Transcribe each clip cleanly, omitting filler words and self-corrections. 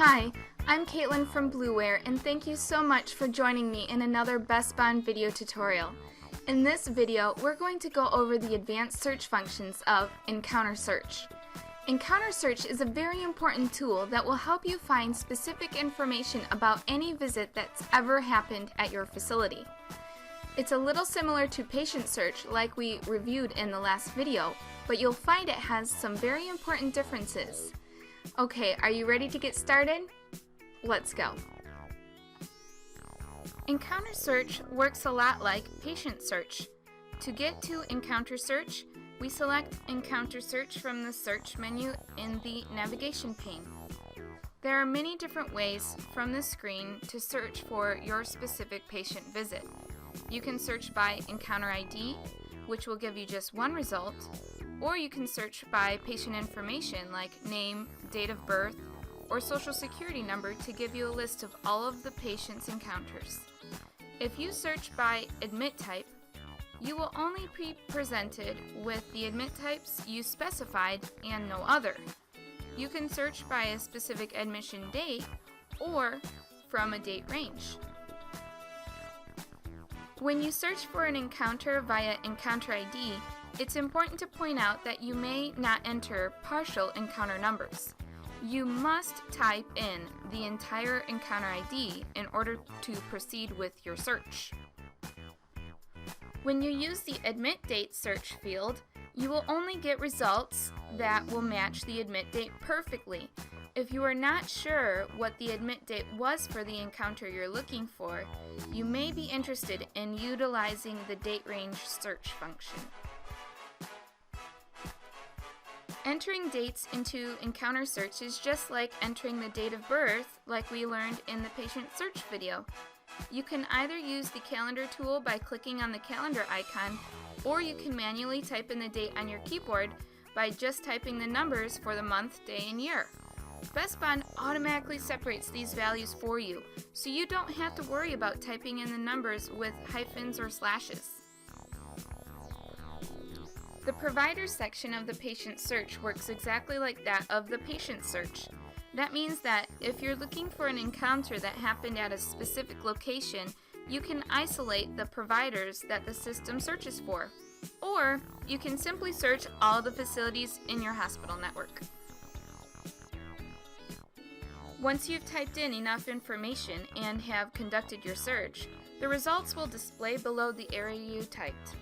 Hi, I'm Caitlin from BlueWare, and thank you so much for joining me in another BestBond video tutorial. In this video, we're going to go over the advanced search functions of Encounter Search. Encounter Search is a very important tool that will help you find specific information about any visit that's ever happened at your facility. It's a little similar to Patient Search like we reviewed in the last video, but you'll find it has some very important differences. Okay, are you ready to get started? Let's go. Encounter Search works a lot like Patient Search. To get to Encounter Search, we select Encounter Search from the search menu in the navigation pane. There are many different ways from the screen to search for your specific patient visit. You can search by Encounter ID, which will give you just one result, or you can search by patient information like name, date of birth, or social security number to give you a list of all of the patient's encounters. If you search by admit type, you will only be presented with the admit types you specified and no other. You can search by a specific admission date or from a date range. When you search for an encounter via Encounter ID, it's important to point out that you may not enter partial encounter numbers. You must type in the entire encounter ID in order to proceed with your search. When you use the admit date search field, you will only get results that will match the admit date perfectly. If you are not sure what the admit date was for the encounter you're looking for, you may be interested in utilizing the date range search function. Entering dates into Encounter Search is just like entering the date of birth like we learned in the Patient Search video. You can either use the calendar tool by clicking on the calendar icon, or you can manually type in the date on your keyboard by just typing the numbers for the month, day, and year. BestBond automatically separates these values for you, so you don't have to worry about typing in the numbers with hyphens or slashes. The Provider section of the Patient Search works exactly like that of the Patient Search. That means that if you're looking for an encounter that happened at a specific location, you can isolate the providers that the system searches for. Or you can simply search all the facilities in your hospital network. Once you've typed in enough information and have conducted your search, the results will display below the area you typed.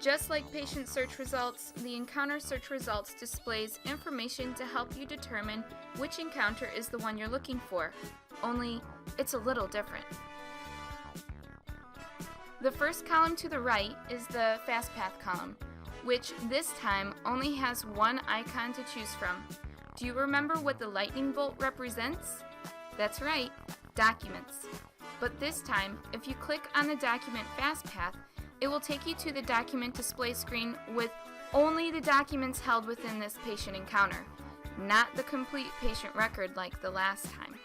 Just like Patient Search results, the Encounter Search results displays information to help you determine which encounter is the one you're looking for, only it's a little different. The first column to the right is the FastPath column, which this time only has one icon to choose from. Do you remember what the lightning bolt represents? That's right, documents. But this time, if you click on the document FastPath, it will take you to the document display screen with only the documents held within this patient encounter, not the complete patient record like the last time.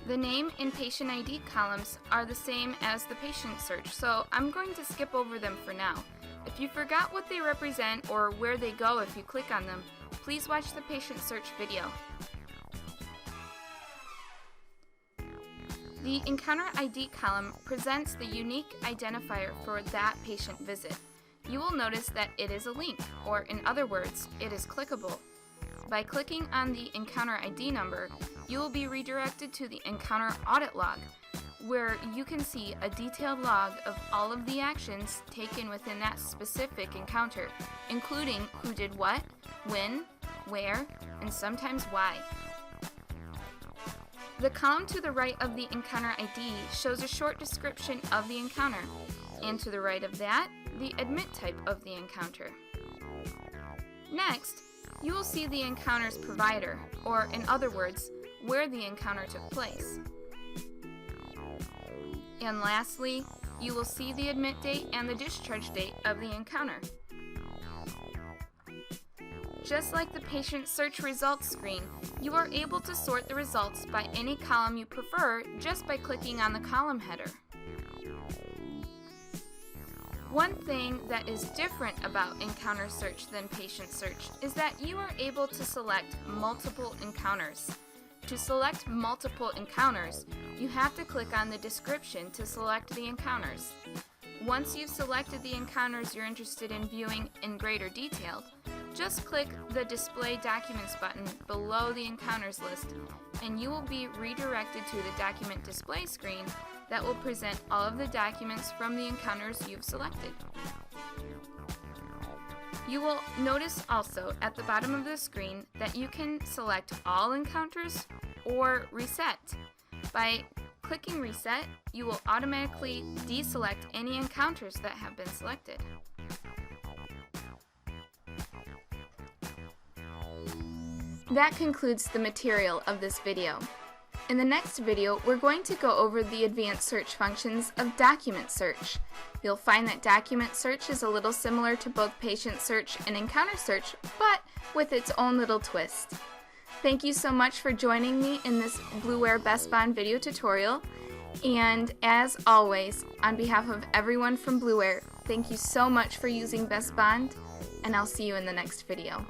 The name and patient ID columns are the same as the Patient Search, so I'm going to skip over them for now. If you forgot what they represent or where they go if you click on them, please watch the Patient Search video. The Encounter ID column presents the unique identifier for that patient visit. You will notice that it is a link, or in other words, it is clickable. By clicking on the Encounter ID number, you will be redirected to the Encounter Audit Log, where you can see a detailed log of all of the actions taken within that specific encounter, including who did what, when, where, and sometimes why. The column to the right of the Encounter ID shows a short description of the encounter, and to the right of that, the admit type of the encounter. Next, you will see the encounter's provider, or in other words, where the encounter took place. And lastly, you will see the admit date and the discharge date of the encounter. Just like the Patient Search results screen, you are able to sort the results by any column you prefer just by clicking on the column header. One thing that is different about encounter search than patient search is that you are able to select multiple encounters. To select multiple encounters, you have to click on the description to select the encounters. Once you've selected the encounters you're interested in viewing in greater detail, just click the Display Documents button below the encounters list, and you will be redirected to the document display screen that will present all of the documents from the encounters you've selected. You will notice also at the bottom of the screen that you can select all encounters or reset. By clicking reset, you will automatically deselect any encounters that have been selected. That concludes the material of this video. In the next video, we're going to go over the advanced search functions of document search. You'll find that document search is a little similar to both patient search and encounter search, but with its own little twist. Thank you so much for joining me in this BlueWare BestBond video tutorial. And as always, on behalf of everyone from BlueWare, thank you so much for using BestBond, and I'll see you in the next video.